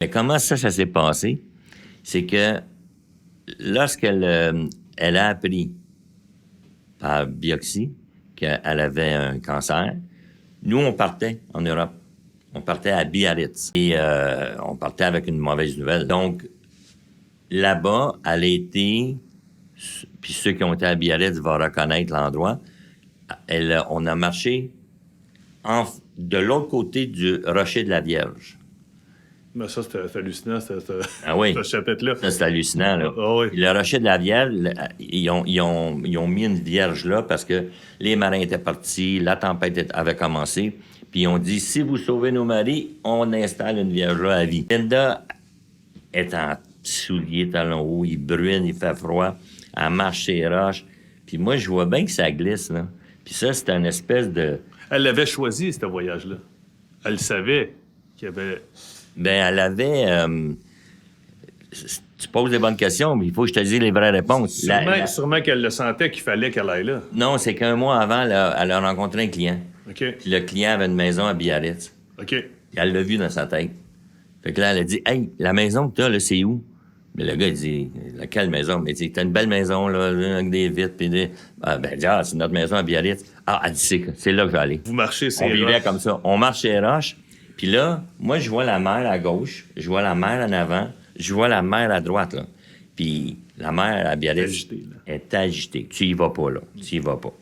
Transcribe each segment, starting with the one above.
Mais comment ça s'est passé? C'est que lorsqu'elle elle a appris par biopsie qu'elle avait un cancer, nous, on partait en Europe. On partait à Biarritz. Et on partait avec une mauvaise nouvelle. Donc, là-bas, elle a été... Puis ceux qui ont été à Biarritz vont reconnaître l'endroit. On a marché de l'autre côté du Rocher de la Vierge. Mais ça, c'est hallucinant, Ah oui. ce chapitre-là. Ça, c'est hallucinant, là. Ah oui. Le Rocher de la Vierge, ils ont mis une vierge là parce que les marins étaient partis, la tempête avait commencé, puis ils ont dit, si vous sauvez nos maris, on installe une vierge là à vie. Linda est en souliers talons hauts, il brûle, il fait froid, elle marche ses roches, puis moi, je vois bien que ça glisse, là. Puis ça, c'est une espèce de... Elle l'avait choisi, ce voyage-là. Elle savait qu'il y avait... Ben, elle avait... tu poses des bonnes questions, mais il faut que je te dise les vraies réponses. Sûrement qu'elle le sentait qu'il fallait qu'elle aille là. Non, c'est qu'un mois avant, elle a rencontré un client. OK. Puis le client avait une maison à Biarritz. OK. Puis elle l'a vu dans sa tête. Fait que là, elle a dit, « Hey, la maison que t'as, là, c'est où? » Mais le gars, il dit, « Laquelle maison? » Mais il dit, « T'as une belle maison, là, avec des vitres, puis des... » Ben, c'est notre maison à Biarritz. Ah, elle dit, c'est là que je vais aller. Vous marchez ces On vivait roches. comme ça. On marche ces roches. Puis là, moi, je vois la mer à gauche, je vois la mer en avant, je vois la mer à droite, là. Puis la mer à Biarritz est agitée. Tu y vas pas, là. Tu y vas pas.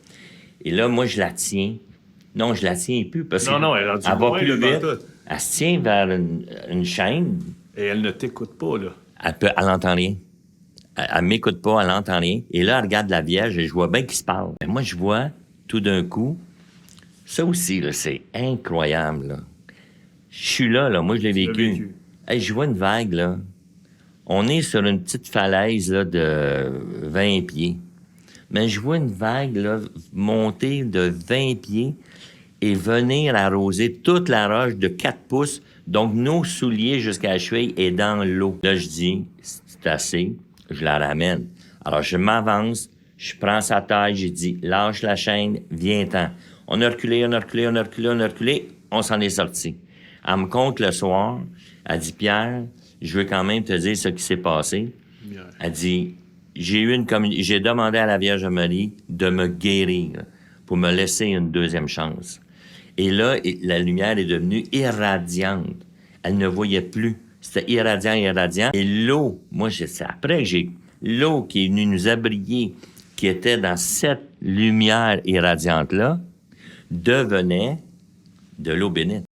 Et là, moi, je la tiens. Non, je la tiens plus parce que Non, elle est rendue loin, va plus là, vite. dans tout. Elle se tient vers une chaîne. Et elle ne t'écoute pas, là. Elle n'entend rien. Elle m'écoute pas, elle n'entend rien. Et là, elle regarde la Vierge et je vois bien qu'il se parle. Et moi, je vois, tout d'un coup, ça aussi, là, c'est incroyable, là. Je suis là, moi, je l'ai vécu. Hey, je vois une vague, là. On est sur une petite falaise, là, de 20 pieds. Mais je vois une vague, là, monter de 20 pieds et venir arroser toute la roche de 4 pouces. Donc, nos souliers jusqu'à la cheville est dans l'eau. Là, je dis, c'est assez, je la ramène. Alors, je m'avance, je prends sa taille, j'ai dit, lâche la chaîne, viens-t'en. On a reculé, on s'en est sorti. Elle me compte le soir, elle dit, Pierre, je veux quand même te dire ce qui s'est passé. Bien. Elle dit, j'ai demandé à la Vierge Marie de me guérir pour me laisser une deuxième chance. Et là, la lumière est devenue irradiante. Elle ne voyait plus. C'était irradiant. Et l'eau, moi, c'est après que j'ai... L'eau qui est venue nous abriller, qui était dans cette lumière irradiante-là, devenait de l'eau bénite.